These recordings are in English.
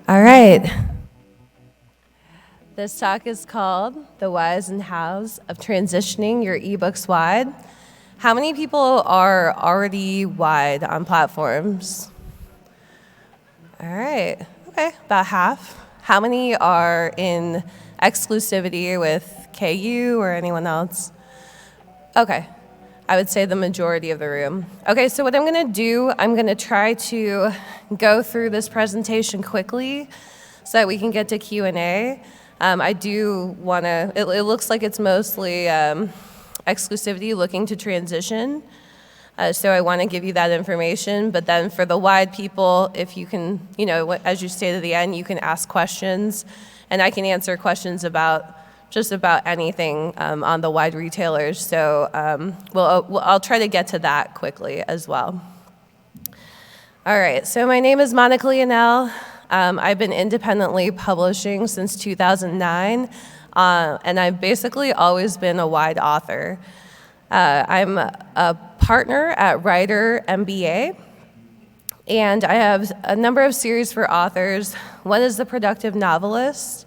All right. This talk is called The Whys and Hows of Transitioning Your eBooks Wide. How many people are already wide on platforms? All right. Okay, about half. How many are in exclusivity with KU or anyone else? Okay. I would say the majority of the room. Okay, so what I'm going to do, I'm going to try to go through this presentation quickly so that we can get to Q&A. I do want to, it looks like it's mostly exclusivity looking to transition. So I want to give you that information, but then for the wide people, if you can, as you stay to the end, you can ask questions, and I can answer questions about just about anything on the wide retailers. So I'll try to get to that quickly as well. All right, so my name is Monica Leonelle. I've been independently publishing since 2009, and I've basically always been a wide author. I'm a partner at Writer MBA, and I have a number of series for authors. One is The Productive Novelist,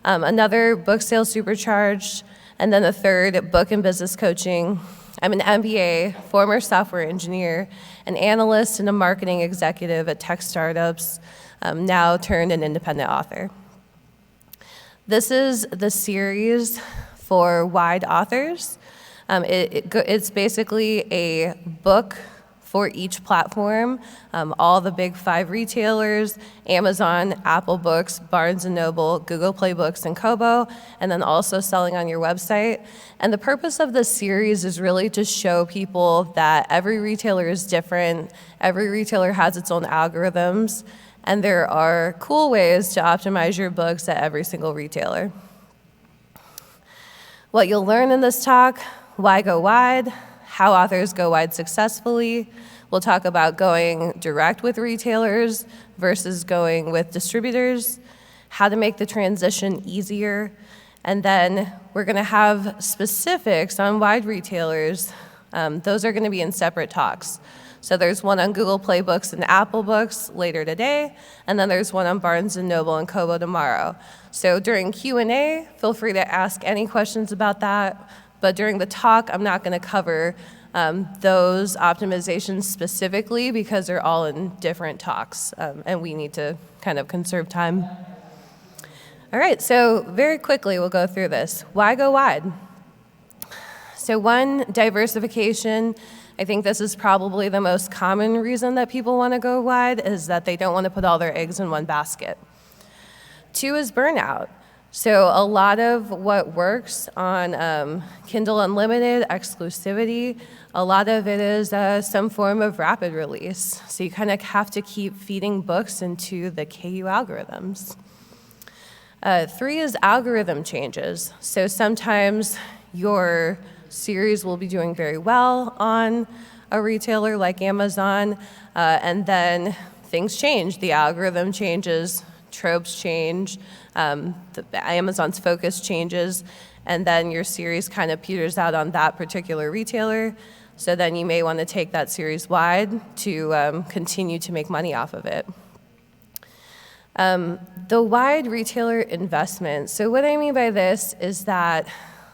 another Book Sales Supercharged, and then a third, Book and Business Coaching. I'm an MBA, former software engineer, an analyst and a marketing executive at tech startups, now turned an independent author. This is the series for wide authors. It's basically a book for each platform, all the big 5 retailers, Amazon, Apple Books, Barnes & Noble, Google Play Books, and Kobo, and then also selling on your website. And the purpose of this series is really to show people that every retailer is different, every retailer has its own algorithms, and there are cool ways to optimize your books at every single retailer. What you'll learn in this talk: why go wide, how authors go wide successfully. We'll talk about going direct with retailers versus going with distributors, how to make the transition easier, and then we're going to have specifics on wide retailers. Those are going to be in separate talks. So there's one on Google Play Books and Apple Books later today, and then there's one on Barnes & Noble and Kobo tomorrow. So during Q&A, feel free to ask any questions about that. But during the talk, I'm not going to cover those optimizations specifically because they're all in different talks, and we need to kind of conserve time. All right, so very quickly we'll go through this. Why go wide? So one, diversification. I think this is probably the most common reason that people want to go wide, is that they don't want to put all their eggs in one basket. 2 is burnout. So a lot of what works on Kindle Unlimited, exclusivity, a lot of it is some form of rapid release. So you kind of have to keep feeding books into the KU algorithms. 3 is algorithm changes. So sometimes your series will be doing very well on a retailer like Amazon, and then things change. The algorithm changes, tropes change, Amazon's focus changes, and then your series kind of peters out on that particular retailer. So then you may want to take that series wide to continue to make money off of it. The wide retailer investment. So what I mean by this is that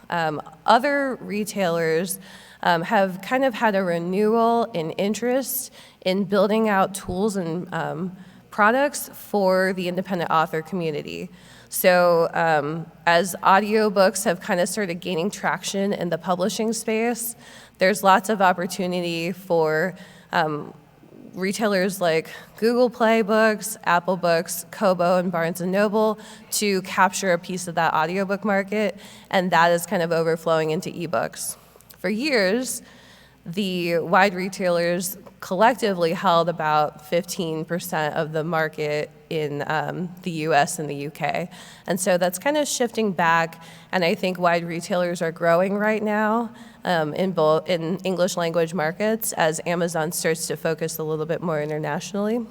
other retailers have kind of had a renewal in interest in building out tools and products for the independent author community. So as audiobooks have kind of started gaining traction in the publishing space, there's lots of opportunity for retailers like Google Play Books, Apple Books, Kobo, and Barnes & Noble to capture a piece of that audiobook market, and that is kind of overflowing into ebooks. For years, the wide retailers collectively held about 15% of the market in the US and the UK. And so that's kind of shifting back, and I think wide retailers are growing right now in English language markets as Amazon starts to focus a little bit more internationally.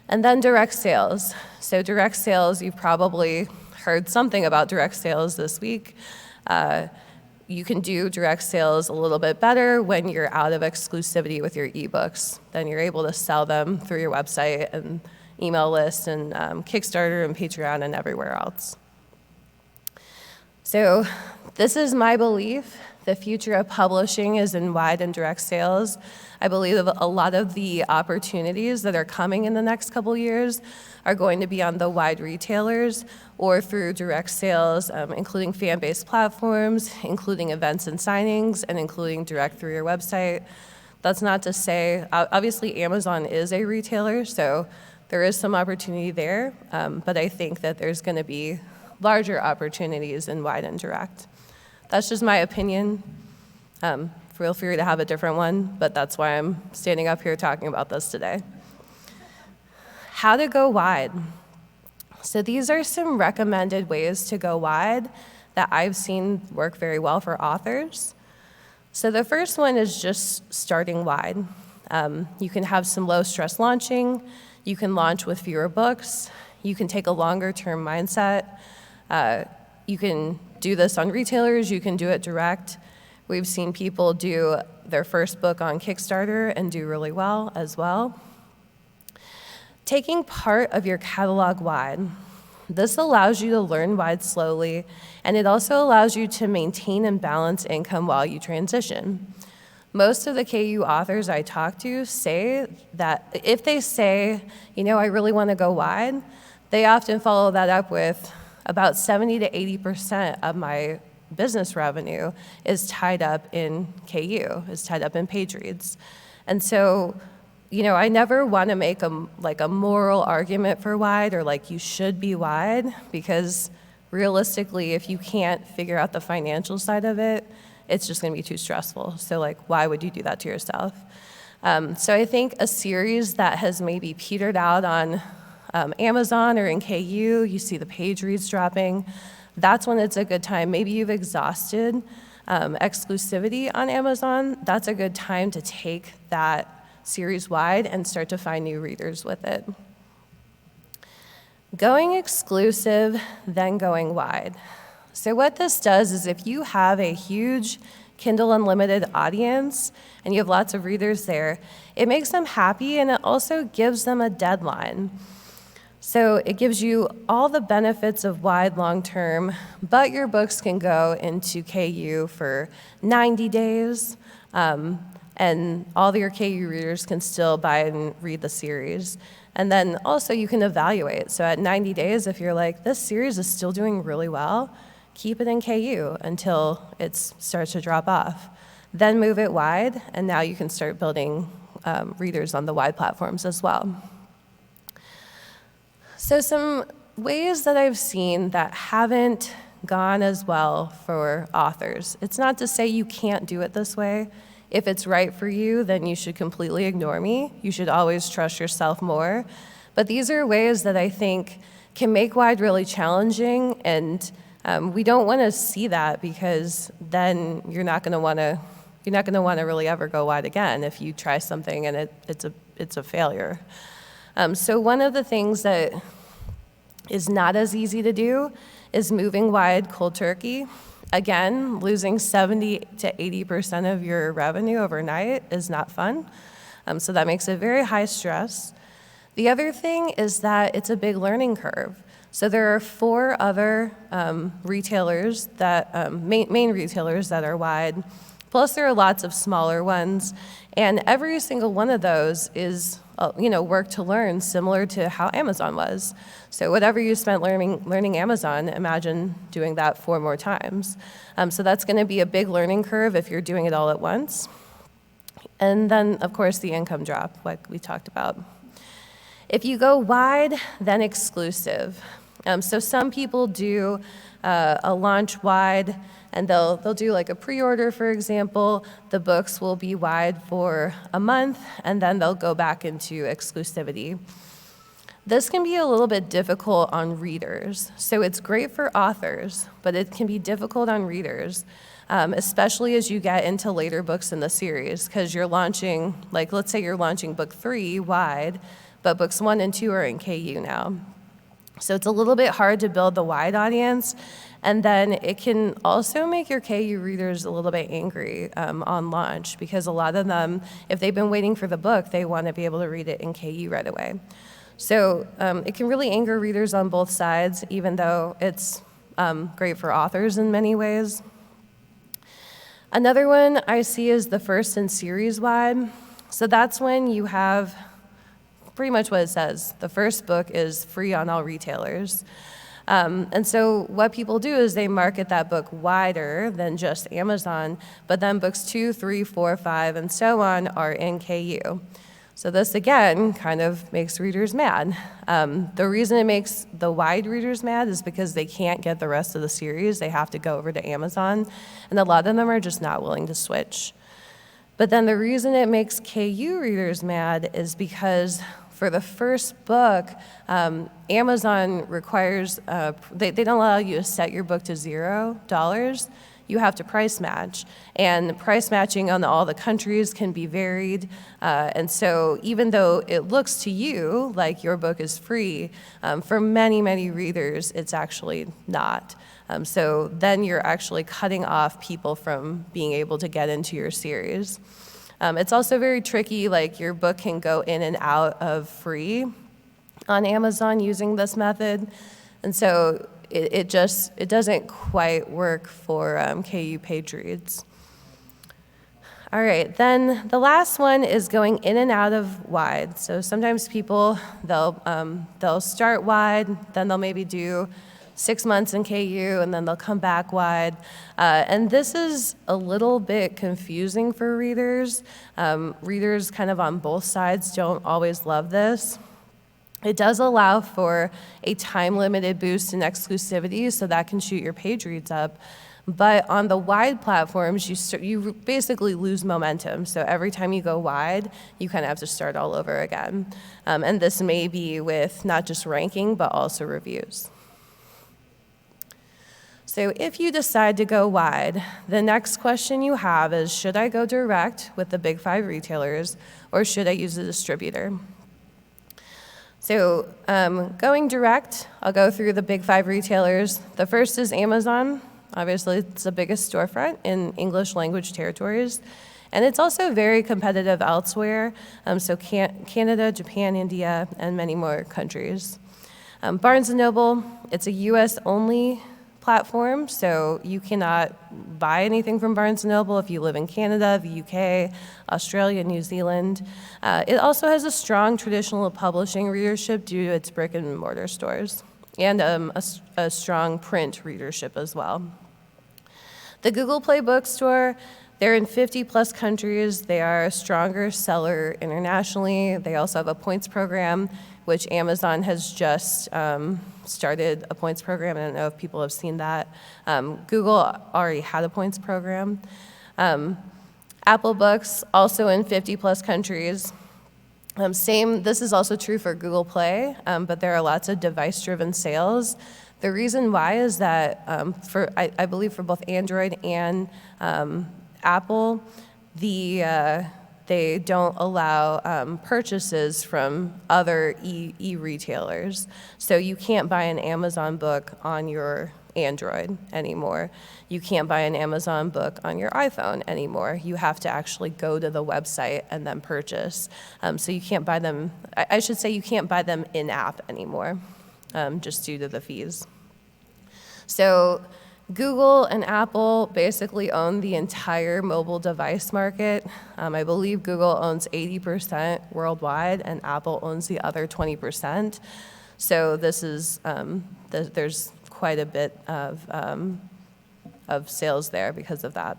And then direct sales. So direct sales, you've probably heard something about direct sales this week. you can do direct sales a little bit better when you're out of exclusivity with your ebooks. Then you're able to sell them through your website and email list and Kickstarter and Patreon and everywhere else. So this is my belief. The future of publishing is in wide and direct sales. I believe a lot of the opportunities that are coming in the next couple years are going to be on the wide retailers or through direct sales, including fan-based platforms, including events and signings, and including direct through your website. That's not to say, obviously Amazon is a retailer, so there is some opportunity there, but I think that there's going to be larger opportunities in wide and direct. That's just my opinion. Feel free to have a different one, but that's why I'm standing up here talking about this today. How to go wide. So these are some recommended ways to go wide that I've seen work very well for authors. So the first one is just starting wide. You can have some low-stress launching. You can launch with fewer books. You can take a longer-term mindset. You can do this on retailers. You can do it direct. We've seen people do their first book on Kickstarter and do really well as well. Taking part of your catalog wide. This allows you to learn wide slowly, and it also allows you to maintain and balance income while you transition. Most of the KU authors I talk to say that if they say, I really want to go wide, they often follow that up with about 70 to 80% of my business revenue is tied up in KU, is tied up in page reads. And so, I never want to make a moral argument for wide or you should be wide, because realistically, if you can't figure out the financial side of it, it's just going to be too stressful. So why would you do that to yourself? So I think a series that has maybe petered out on Amazon or in KU, you see the page reads dropping, that's when it's a good time. Maybe you've exhausted exclusivity on Amazon. That's a good time to take that series wide and start to find new readers with it. Going exclusive, then going wide. So what this does is if you have a huge Kindle Unlimited audience and you have lots of readers there, it makes them happy and it also gives them a deadline. So it gives you all the benefits of wide long-term, but your books can go into KU for 90 days, and all of your KU readers can still buy and read the series. And then also you can evaluate. So at 90 days, if you're this series is still doing really well, keep it in KU until it starts to drop off. Then move it wide, and now you can start building readers on the wide platforms as well. So some ways that I've seen that haven't gone as well for authors. It's not to say you can't do it this way. If it's right for you, then you should completely ignore me. You should always trust yourself more. But these are ways that I think can make wide really challenging, and we don't want to see that, because then you're not going to want to really ever go wide again if you try something and it's a failure. So one of the things that is not as easy to do is moving wide cold turkey. Again, losing 70 to 80% of your revenue overnight is not fun. So that makes it very high stress. The other thing is that it's a big learning curve. So there are 4 other retailers that, main retailers that are wide, plus there are lots of smaller ones, and every single one of those is work to learn, similar to how Amazon was. So whatever you spent learning Amazon, imagine doing that 4 more times. So that's going to be a big learning curve if you're doing it all at once. And then, of course, the income drop, like we talked about. If you go wide, then exclusive. So some people do a launch wide, and they'll do a pre-order, for example. The books will be wide for a month, and then they'll go back into exclusivity. This can be a little bit difficult on readers. So it's great for authors, but it can be difficult on readers, especially as you get into later books in the series, because you're launching, let's say you're launching book 3 wide, but books 1 and 2 are in KU now. So it's a little bit hard to build the wide audience. And then it can also make your KU readers a little bit angry on launch, because a lot of them, if they've been waiting for the book, they want to be able to read it in KU right away. So it can really anger readers on both sides, even though it's great for authors in many ways. Another one I see is the first in series wide. So that's when you have pretty much what it says. The first book is free on all retailers. And so what people do is they market that book wider than just Amazon, but then books 2, 3, 4, 5, and so on are in KU. So this, again, kind of makes readers mad. The reason it makes the wide readers mad is because they can't get the rest of the series. They have to go over to Amazon, and a lot of them are just not willing to switch. But then the reason it makes KU readers mad is because for the first book, Amazon requires, they don't allow you to set your book to $0. You have to price match. And price matching on all the countries can be varied. And so even though it looks to you like your book is free, for many, many readers, it's actually not. So then you're actually cutting off people from being able to get into your series. It's also very tricky, like your book can go in and out of free on Amazon using this method. And so it doesn't quite work for KU page reads. All right, then the last one is going in and out of wide. So sometimes people, they'll start wide, then they'll maybe do 6 months in KU, and then they'll come back wide. And this is a little bit confusing for readers. Readers kind of on both sides don't always love this. It does allow for a time-limited boost in exclusivity, so that can shoot your page reads up. But on the wide platforms, you basically lose momentum. So every time you go wide, you kind of have to start all over again. And this may be with not just ranking, but also reviews. So if you decide to go wide, the next question you have is, should I go direct with the big 5 retailers, or should I use a distributor? So going direct, I'll go through the big 5 retailers. The first is Amazon. Obviously, it's the biggest storefront in English language territories. And it's also very competitive elsewhere, so Canada, Japan, India, and many more countries. Barnes & Noble, it's a US-only platform, so you cannot buy anything from Barnes & Noble if you live in Canada, the UK, Australia, New Zealand. It also has a strong traditional publishing readership due to its brick and mortar stores, and a strong print readership as well. The Google Play Bookstore, they're in 50+ countries. They are a stronger seller internationally. They also have a points program, which Amazon has just started a points program. I don't know if people have seen that. Google already had a points program. Apple Books, also in 50+ countries. This is also true for Google Play, but there are lots of device-driven sales. The reason why is that I believe for both Android and Apple, they don't allow purchases from other e-retailers. So you can't buy an Amazon book on your Android anymore. You can't buy an Amazon book on your iPhone anymore. You have to actually go to the website and then purchase. So you can't buy them, I should say you can't buy them in-app anymore, just due to the fees. So Google and Apple basically own the entire mobile device market. I believe Google owns 80% worldwide, and Apple owns the other 20%. So this is there's quite a bit of sales there because of that.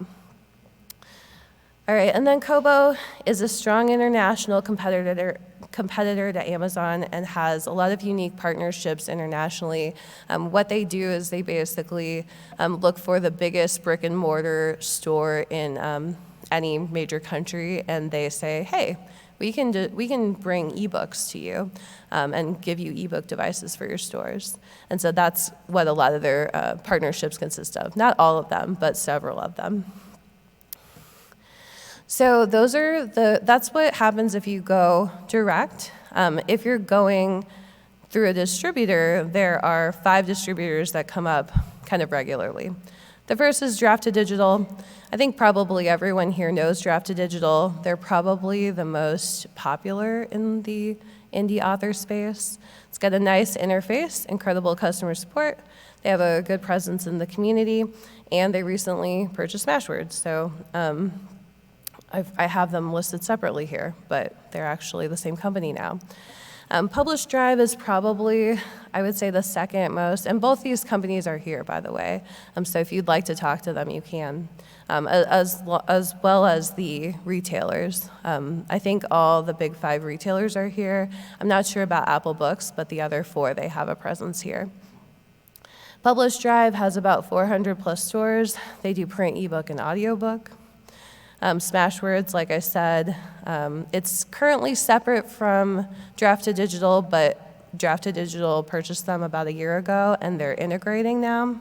All right, and then Kobo is a strong international competitor to Amazon and has a lot of unique partnerships internationally. What they do is they basically look for the biggest brick and mortar store in any major country, and they say, hey, we can bring ebooks to you and give you ebook devices for your stores. And so that's what a lot of their partnerships consist of. Not all of them, but several of them. So that's what happens if you go direct. If you're going through a distributor, there are 5 distributors that come up kind of regularly. The first is Draft to Digital. I think probably everyone here knows Draft to Digital. They're probably the most popular in the indie author space. It's got a nice interface, incredible customer support. They have a good presence in the community, and they recently purchased Smashwords. So I have them listed separately here, but they're actually the same company now. Publish Drive is probably, I would say, the second most, and both these companies are here, by the way. So if you'd like to talk to them, you can, as well as the retailers. I think all the big 5 retailers are here. I'm not sure about Apple Books, but the other 4, they have a presence here. Publish Drive has about 400 plus stores. They do print, ebook, and audiobook. Smashwords, like I said, it's currently separate from Draft to Digital, but Draft to Digital purchased them about a year ago, and they're integrating now.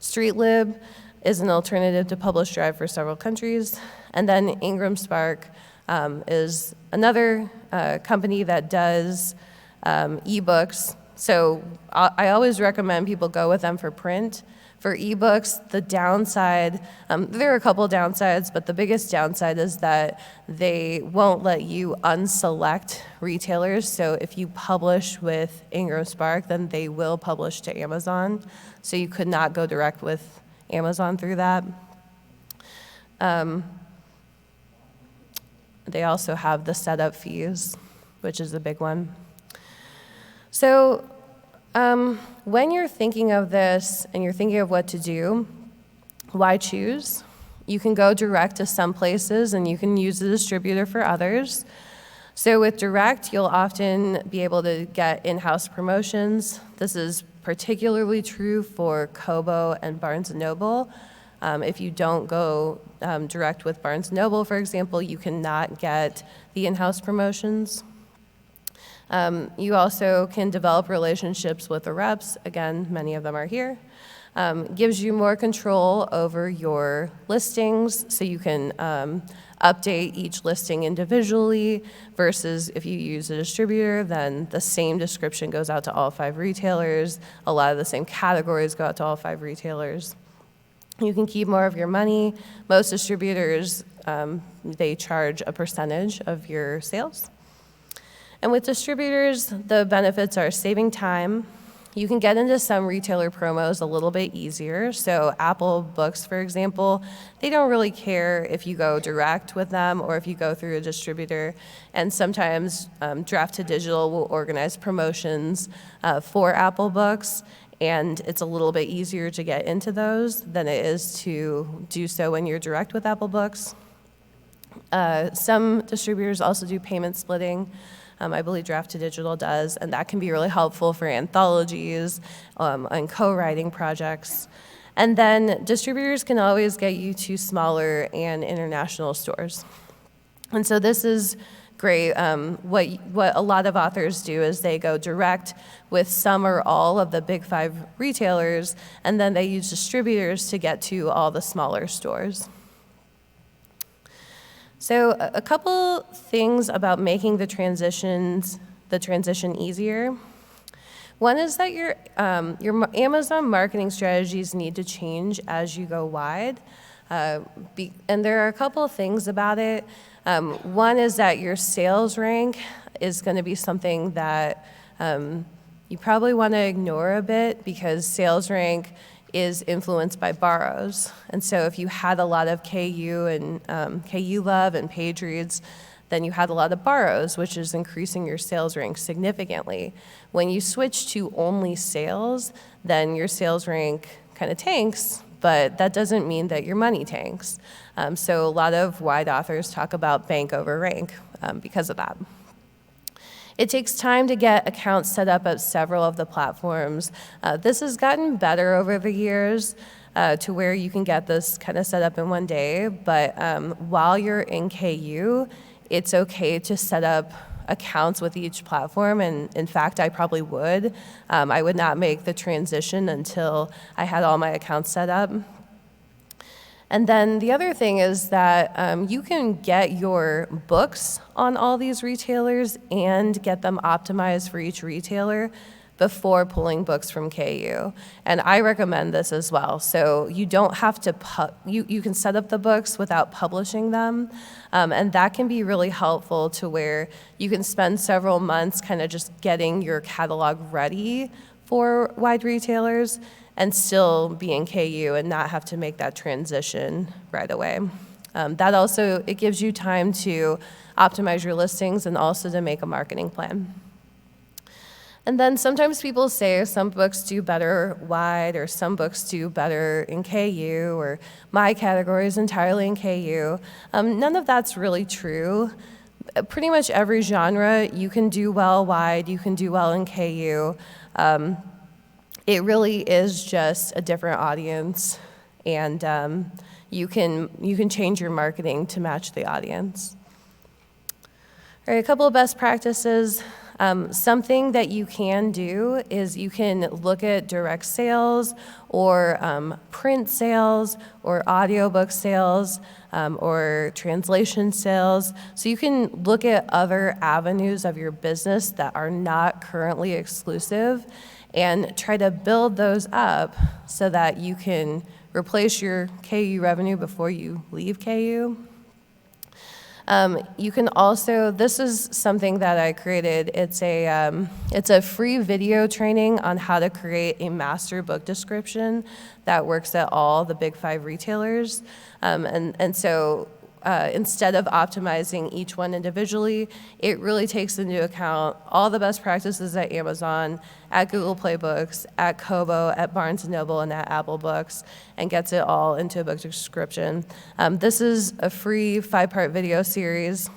StreetLib is an alternative to Publish Drive for several countries. And then Ingram Spark is another company that does ebooks. So I always recommend people go with them for print. For ebooks, the downside, there are a couple downsides, but the biggest downside is that they won't let you unselect retailers. So if you publish with Ingram Spark, then they will publish to Amazon. So you could not go direct with Amazon through that. They also have the setup fees, which is a big one. So when you're thinking of this and you're thinking of what to do, why choose? You can go direct to some places and you can use a distributor for others. So with direct, you'll often be able to get in-house promotions. This is particularly true for Kobo and Barnes & Noble. If you don't go direct with Barnes & Noble, for example, you cannot get the in-house promotions. You also can develop relationships with the reps. Again, many of them are here. Gives you more control over your listings, so you can update each listing individually, versus if you use a distributor, then the same description goes out to all 5 retailers. A lot of the same categories go out to all 5 retailers. You can keep more of your money. Most distributors, they charge a percentage of your sales. And with distributors, the benefits are saving time. You can get into some retailer promos a little bit easier. So Apple Books, for example, they don't really care if you go direct with them or if you go through a distributor. And sometimes Draft to Digital will organize promotions for Apple Books, and it's a little bit easier to get into those than it is to do so when you're direct with Apple Books. Some distributors also do payment splitting. I believe Draft to Digital does, and that can be really helpful for anthologies and co-writing projects. And then distributors can always get you to smaller and international stores. And so this is great. What a lot of authors do is they go direct with some or all of the big 5 retailers, and then they use distributors to get to all the smaller stores. So a couple things about making the transition easier. One is that your Amazon marketing strategies need to change as you go wide. And there are a couple of things about it. One is that your sales rank is going to be something that you probably want to ignore a bit, because sales rank is influenced by borrows. And so if you had a lot of KU and KU love and page reads, then you had a lot of borrows, which is increasing your sales rank significantly. When you switch to only sales, then your sales rank kind of tanks, but that doesn't mean that your money tanks. So a lot of wide authors talk about bank over rank because of that. It takes time to get accounts set up at several of the platforms. This has gotten better over the years to where you can get this kind of set up in one day, but while you're in KU, it's okay to set up accounts with each platform, and in fact, I probably would. I would not make the transition until I had all my accounts set up. And then the other thing is that you can get your books on all these retailers and get them optimized for each retailer before pulling books from KU. And I recommend this as well. So you don't have to, you can set up the books without publishing them. And that can be really helpful to where you can spend several months kind of just getting your catalog ready for wide retailers and still be in KU and not have to make that transition right away. That also, it gives you time to optimize your listings and also to make a marketing plan. And then sometimes people say some books do better wide or some books do better in KU or my category is entirely in KU. None of that's really true. Pretty much every genre, you can do well wide, you can do well in KU. It really is just a different audience, and you can change your marketing to match the audience. All right, a couple of best practices. Something that you can do is you can look at direct sales or print sales or audiobook sales or translation sales. So you can look at other avenues of your business that are not currently exclusive and try to build those up so that you can replace your KU revenue before you leave KU. You can also, this is something that I created. It's a free video training on how to create a master book description that works at all the big 5 retailers. So instead of optimizing each one individually, it really takes into account all the best practices at Amazon, at Google Play Books, at Kobo, at Barnes & Noble, and at Apple Books, and gets it all into a book description. This is a free 5-part video series.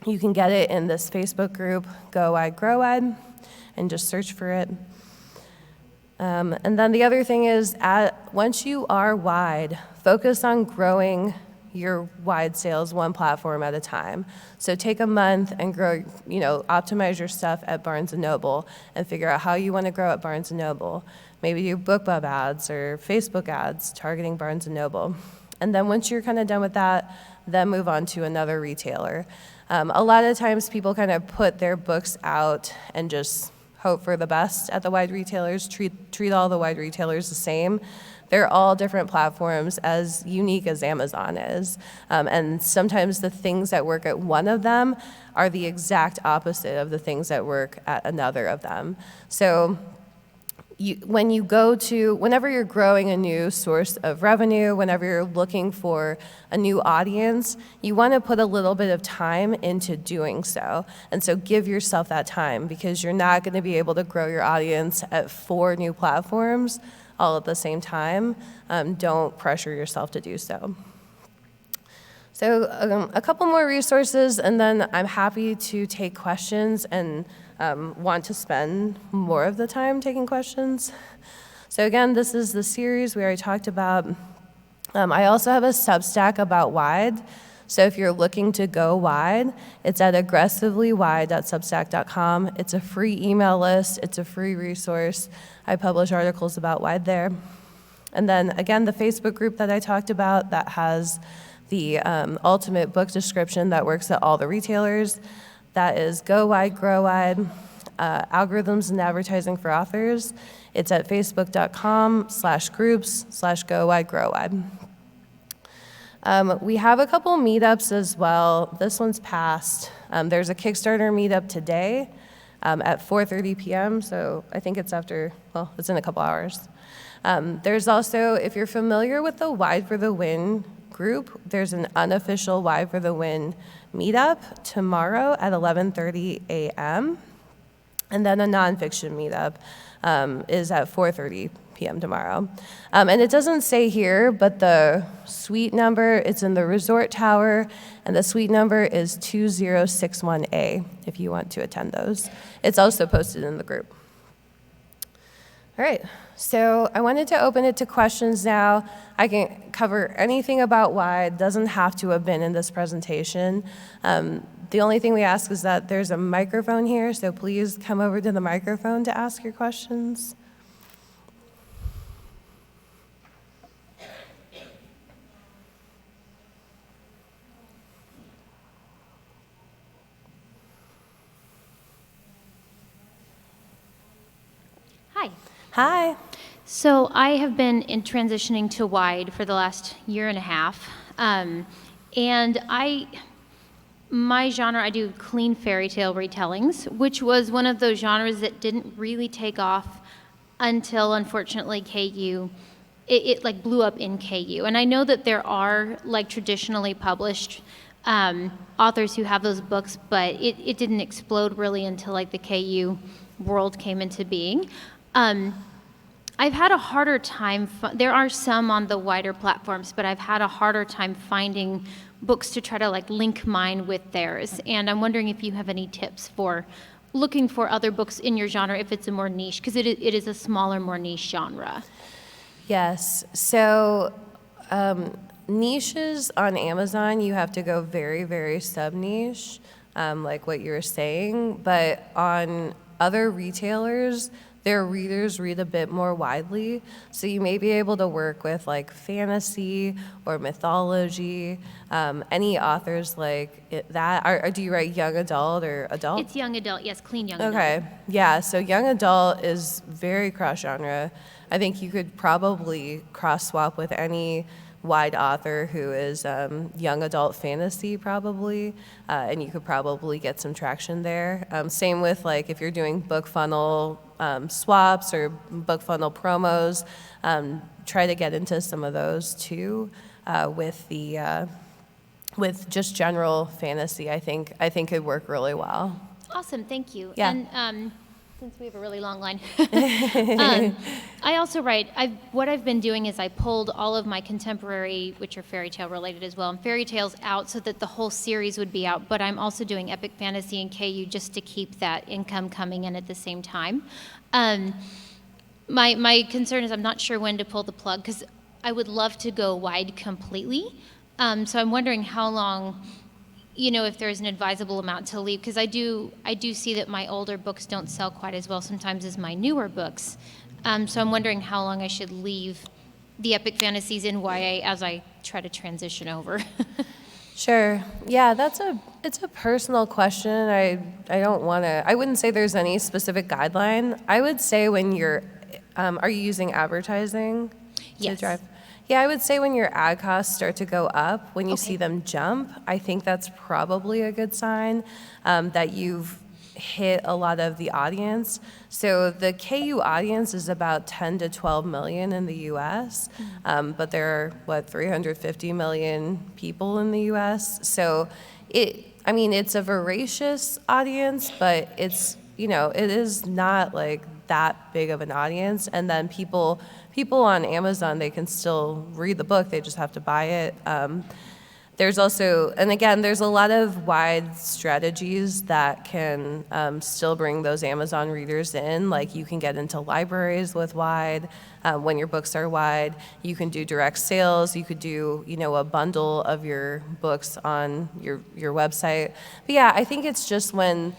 You can get it in this Facebook group, Go Wide, Grow Wide, and just search for it. And then the other thing is, once you are wide, focus on growing your wide sales one platform at a time. So take a month and grow, optimize your stuff at Barnes & Noble and figure out how you want to grow at Barnes & Noble. Maybe do BookBub ads or Facebook ads targeting Barnes & Noble. And then once you're kind of done with that, then move on to another retailer. A lot of times people kind of put their books out and just hope for the best at the wide retailers, treat all the wide retailers the same. They're all different platforms, as unique as Amazon is. And sometimes the things that work at one of them are the exact opposite of the things that work at another of them. So whenever you're growing a new source of revenue, whenever you're looking for a new audience, you want to put a little bit of time into doing so. And so give yourself that time, because you're not going to be able to grow your audience at 4 new platforms all at the same time. Don't pressure yourself to do so. So a couple more resources, and then I'm happy to take questions and want to spend more of the time taking questions. So again, this is the series we already talked about. I also have a Substack about wide. So if you're looking to go wide, it's at aggressivelywide.substack.com. It's a free email list. It's a free resource. I publish articles about wide there. And then again, the Facebook group that I talked about that has the ultimate book description that works at all the retailers. That is Go Wide, Grow Wide, Algorithms and Advertising for Authors. It's at facebook.com/groups/Go Wide, Grow Wide. We have a couple meetups as well. This one's passed. There's a Kickstarter meetup today at 4:30 p.m., so I think it's it's in a couple hours. There's also, if you're familiar with the Wide for the Win group, there's an unofficial Wide for the Win meetup tomorrow at 11:30 a.m., and then a nonfiction meetup is at 4:30 p.m. tomorrow. And it doesn't say here, but the suite number, it's in the Resort Tower, and the suite number is 2061A if you want to attend those. It's also posted in the group. All right, so I wanted to open it to questions now. I can cover anything about wide, doesn't have to have been in this presentation. The only thing we ask is that there's a microphone here, so please come over to the microphone to ask your questions. Hi. So I have been in transitioning to wide for the last year and a half. And my genre, I do clean fairy tale retellings, which was one of those genres that didn't really take off until, unfortunately, KU, it like blew up in KU. And I know that there are like traditionally published authors who have those books, but it didn't explode really until like the KU world came into being. I've had a harder time, there are some on the wider platforms, but I've had a harder time finding books to try to like link mine with theirs. And I'm wondering if you have any tips for looking for other books in your genre if it's a more niche, because it is a smaller, more niche genre. Yes. So niches on Amazon, you have to go very, very sub-niche, like what you were saying. But on other retailers, their readers read a bit more widely. So you may be able to work with like fantasy or mythology, any authors like that. Do you write young adult or adult? It's young adult, yes, clean young adult. Okay, yeah, so young adult is very cross-genre. I think you could probably cross-swap with any wide author who is young adult fantasy probably, and you could probably get some traction there. Same with like if you're doing book funnel swaps or book funnel promos, try to get into some of those too with just general fantasy. I think it'd work really well. Awesome, thank you. Yeah. And since we have a really long line, I also write, what I've been doing is I pulled all of my contemporary, which are fairy tale related as well, and fairy tales out so that the whole series would be out, but I'm also doing epic fantasy and KU just to keep that income coming in at the same time. My concern is I'm not sure when to pull the plug, because I would love to go wide completely. So I'm wondering how long, if there's an advisable amount to leave, because I do see that my older books don't sell quite as well sometimes as my newer books. So I'm wondering how long I should leave the epic fantasies in YA as I try to transition over. Sure. Yeah, it's a personal question. I wouldn't say there's any specific guideline. I would say when you're, are you using advertising to drive? Yeah, I would say when your ad costs start to go up, when you see them jump, I think that's probably a good sign that you've hit a lot of the audience. So the KU audience is about 10 to 12 million in the US, but there are, 350 million people in the US. So it's a voracious audience, but it is not like that big of an audience. And then people on Amazon, they can still read the book, they just have to buy it. There's also, and again, there's a lot of wide strategies that can still bring those Amazon readers in. Like you can get into libraries with wide, when your books are wide. You can do direct sales. You could do, a bundle of your books on your website. But yeah, I think it's just when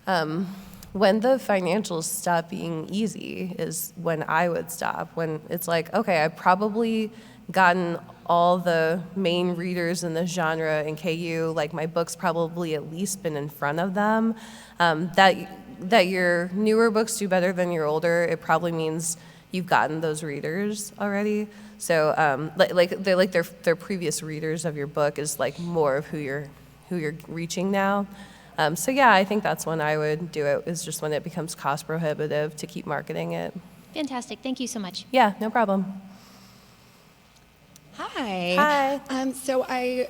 the financials stop being easy is when I would stop. When it's like, okay, I've probably gotten all the main readers in the genre in KU, like my book's probably at least been in front of them. That your newer books do better than your older, it probably means you've gotten those readers already. So their previous readers of your book is like more of who you're reaching now. So yeah, I think that's when I would do it, is just when it becomes cost prohibitive to keep marketing it. Fantastic. Thank you so much. Yeah, no problem. Hi. So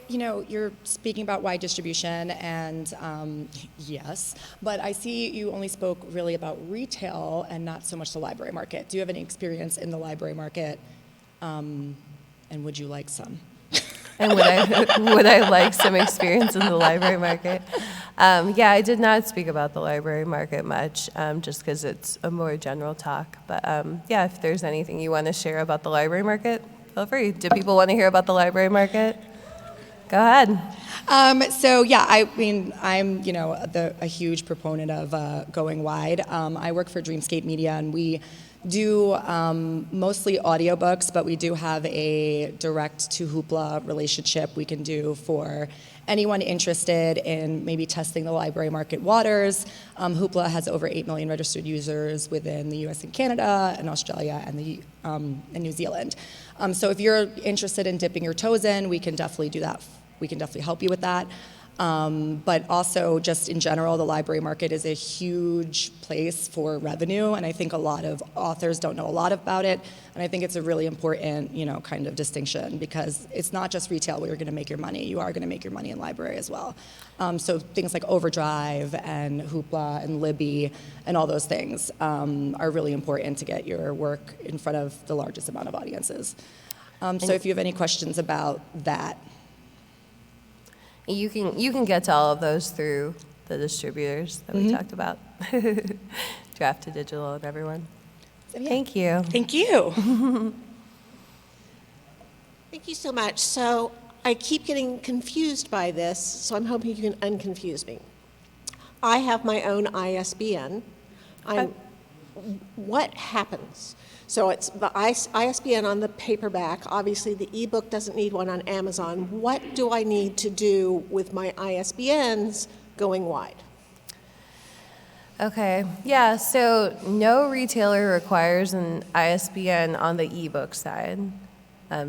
you're speaking about wide distribution, and yes, but I see you only spoke really about retail and not so much the library market. Do you have any experience in the library market, and would you like some? And would I like some experience in the library market? Yeah, I did not speak about the library market much, just because it's a more general talk. But yeah, if there's anything you want to share about the library market, feel free. Do people want to hear about the library market? Go ahead. So yeah, I'm a huge proponent of going wide. I work for Dreamscape Media, and we do mostly audiobooks, but we do have a direct to Hoopla relationship we can do for anyone interested in maybe testing the library market waters. Hoopla has over 8 million registered users within the US and Canada and Australia and New Zealand. So if you're interested in dipping your toes in, we can definitely do that. We can definitely help you with that. But also, just in general, the library market is a huge place for revenue, and I think a lot of authors don't know a lot about it. And I think it's a really important, kind of distinction, because it's not just retail where you're going to make your money. You are going to make your money in library as well. So things like Overdrive and Hoopla and Libby and all those things are really important to get your work in front of the largest amount of audiences. So if you have any questions about that. You can get to all of those through the distributors that we talked about. Draft to Digital and everyone. So, yeah. Thank you. Thank you. Thank you so much. So I keep getting confused by this, so I'm hoping you can unconfuse me. I have my own ISBN. What happens? So it's the ISBN on the paperback. Obviously, the ebook doesn't need one on Amazon. What do I need to do with my ISBNs going wide? Okay, yeah, so no retailer requires an ISBN on the ebook side,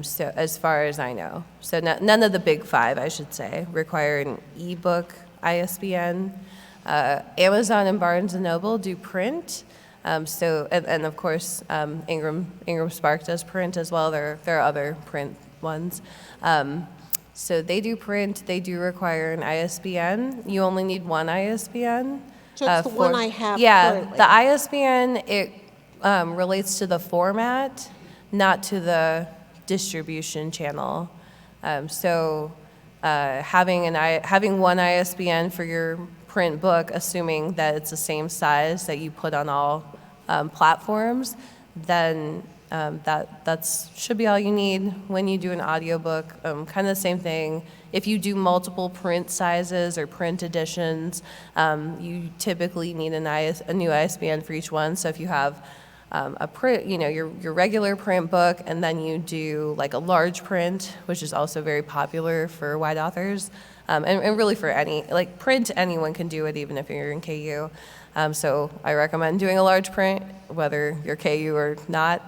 so as far as I know. So none of the big five, I should say, require an ebook ISBN. Amazon and Barnes & Noble do print. And of course, Ingram Spark does print as well. There are other print ones. So they do print. They do require an ISBN. You only need one ISBN. So it's the one I have Yeah, currently. the ISBN, it relates to the format, not to the distribution channel. Having one ISBN for your print book, assuming that it's the same size that you put on all platforms, then that should be all you need. When you do an audiobook, kind of the same thing. If you do multiple print sizes or print editions, you typically need a new ISBN for each one. So if you have a print, your regular print book, and then you do like a large print, which is also very popular for wide authors, and really for print, anyone can do it, even if you're in KU. So I recommend doing a large print, whether you're KU or not.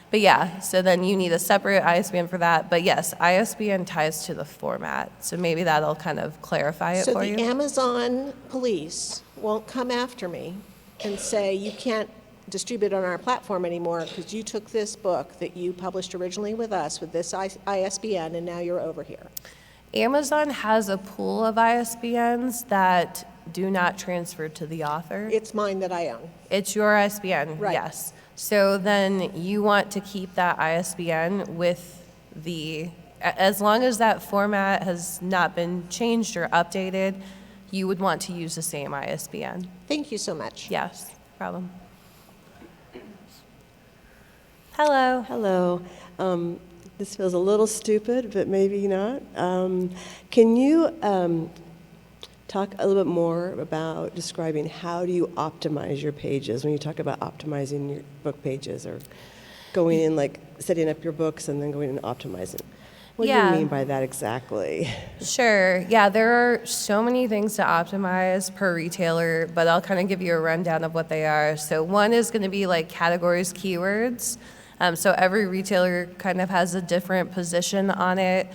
But yeah, so then you need a separate ISBN for that. But yes, ISBN ties to the format. So maybe that'll kind of clarify it for you. So the Amazon police won't come after me and say, you can't distribute on our platform anymore because you took this book that you published originally with us with this ISBN and now you're over here. Amazon has a pool of ISBNs that do not transfer to the author. It's mine that I own. It's your ISBN, Right. yes. So then you want to keep that ISBN with as long as that format has not been changed or updated, you would want to use the same ISBN. Thank you so much. Yes, no problem. Hello. Hello. This feels a little stupid, but maybe not. Can you talk a little bit more about describing how do you optimize your pages when you talk about optimizing your book pages or going in, like setting up your books and then going and optimizing? What do you mean by that exactly? Sure. Yeah, there are so many things to optimize per retailer, but I'll kind of give you a rundown of what they are. So one is going to be like categories, keywords. So every retailer kind of has a different position on it.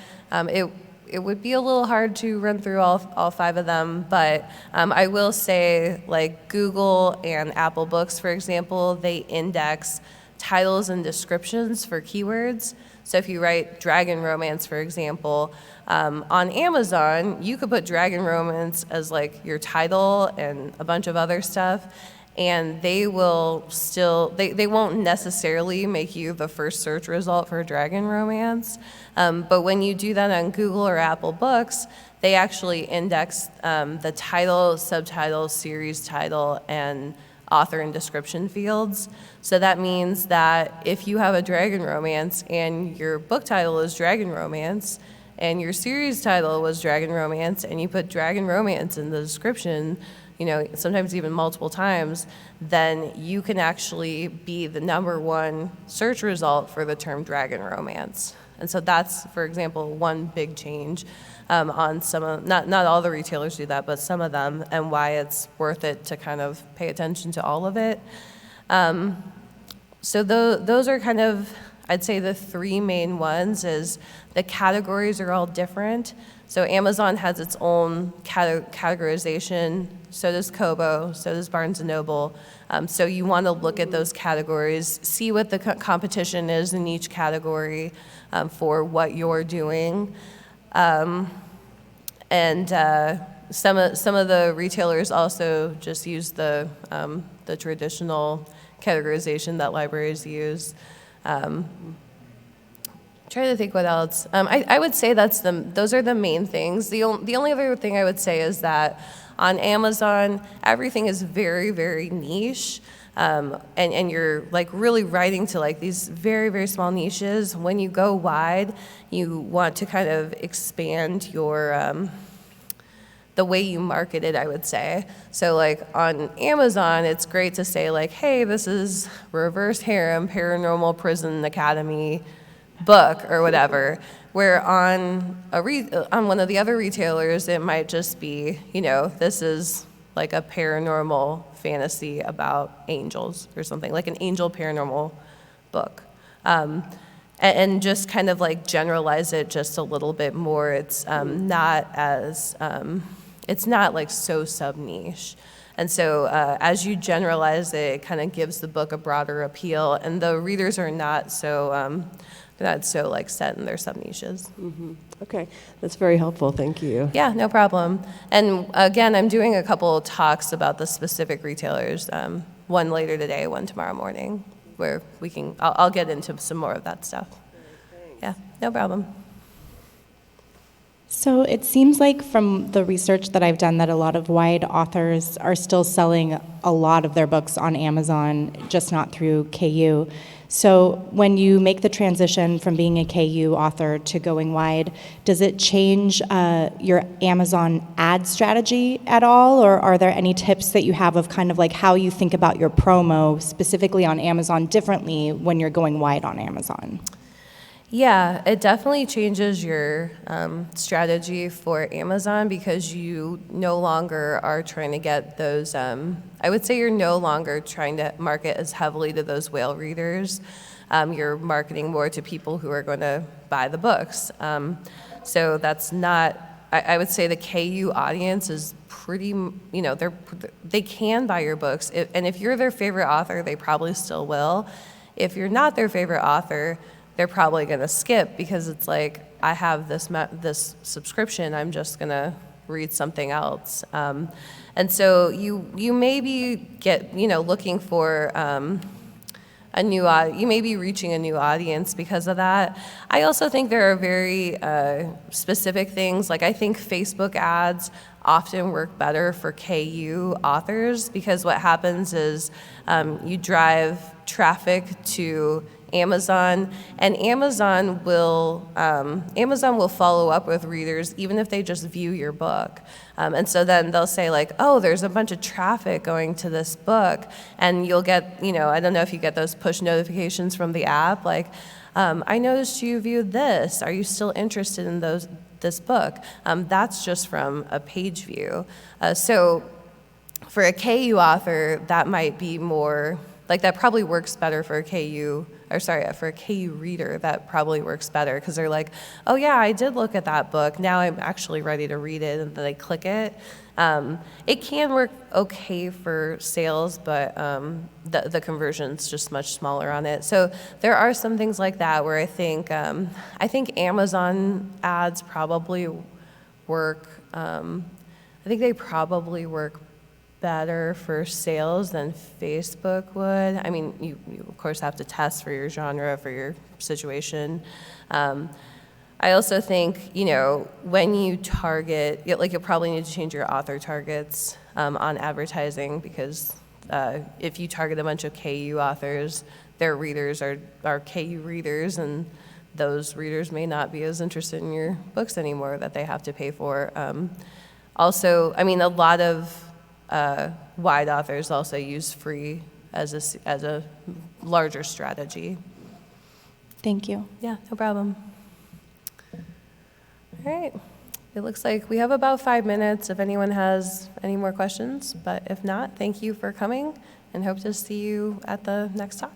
It would be a little hard to run through all five of them, but I will say, like Google and Apple Books, for example, they index titles and descriptions for keywords. So if you write dragon romance, for example, on Amazon, you could put dragon romance as like your title and a bunch of other stuff, and they will still, they won't necessarily make you the first search result for dragon romance. But when you do that on Google or Apple Books, they actually index the title, subtitle, series title, and author and description fields. So that means that if you have a dragon romance and your book title is dragon romance, and your series title was Dragon Romance, and you put Dragon Romance in the description, sometimes even multiple times, then you can actually be the #1 search result for the term Dragon Romance. And so that's, for example, one big change on some of, not all the retailers do that, but some of them, and why it's worth it to kind of pay attention to all of it. So those are kind of, I'd say, the three main ones. Is the categories are all different. So Amazon has its own categorization, so does Kobo, so does Barnes & Noble. So you want to look at those categories, see what the competition is in each category for what you're doing. Some of the retailers also just use the traditional categorization that libraries use. Trying to think what else. I would say those are the main things. The only other thing I would say is that on Amazon, everything is very, very niche. And you're like really writing to like these very, very small niches. When you go wide, you want to kind of expand your the way you market it, I would say. So like on Amazon, it's great to say like, hey, this is Reverse Harem Paranormal Prison Academy book or whatever. Where on one of the other retailers, it might just be, this is like a paranormal fantasy about angels or something, like an angel paranormal book. And just kind of like generalize it just a little bit more. It's it's not like so sub-niche. And so as you generalize it, it kind of gives the book a broader appeal, and the readers are not so like set in their sub-niches. Mm-hmm. Okay, that's very helpful, thank you. Yeah, no problem. And again, I'm doing a couple talks about the specific retailers, one later today, one tomorrow morning, where I'll get into some more of that stuff. Yeah, no problem. So it seems like from the research that I've done that a lot of wide authors are still selling a lot of their books on Amazon, just not through KU. So when you make the transition from being a KU author to going wide, does it change your Amazon ad strategy at all? Or are there any tips that you have of kind of like how you think about your promo specifically on Amazon differently when you're going wide on Amazon? Yeah, it definitely changes your strategy for Amazon, because you no longer are trying to get those, I would say you're no longer trying to market as heavily to those whale readers. You're marketing more to people who are going to buy the books. So that's not, I would say the KU audience is pretty, they can buy your books. And if you're their favorite author, they probably still will. If you're not their favorite author, they're probably going to skip, because it's like, I have this subscription, I'm just going to read something else. And so you maybe looking for you may be reaching a new audience because of that. I also think there are very specific things, like I think Facebook ads often work better for KU authors, because what happens is you drive traffic to Amazon, and Amazon will follow up with readers even if they just view your book. And so then they'll say like, oh, there's a bunch of traffic going to this book, and you'll get, I don't know if you get those push notifications from the app, like, I noticed you viewed this. Are you still interested in this book? That's just from a page view. So for a KU author, that might be more, like that probably works better for a KU reader, that probably works better, because they're like, oh yeah, I did look at that book, now I'm actually ready to read it, and then they click it. It can work okay for sales, but the conversion's just much smaller on it. So there are some things like that where I think Amazon ads probably work. I think they probably work better for sales than Facebook would. I mean, you of course have to test for your genre, for your situation. I also think, when you target, you'll probably need to change your author targets on advertising, because if you target a bunch of KU authors, their readers are KU readers, and those readers may not be as interested in your books anymore that they have to pay for. Also, I mean, a lot of wide authors also use free as a larger strategy. Thank you. Yeah, no problem. All right. It looks like we have about 5 minutes if anyone has any more questions, but if not, thank you for coming and hope to see you at the next talk.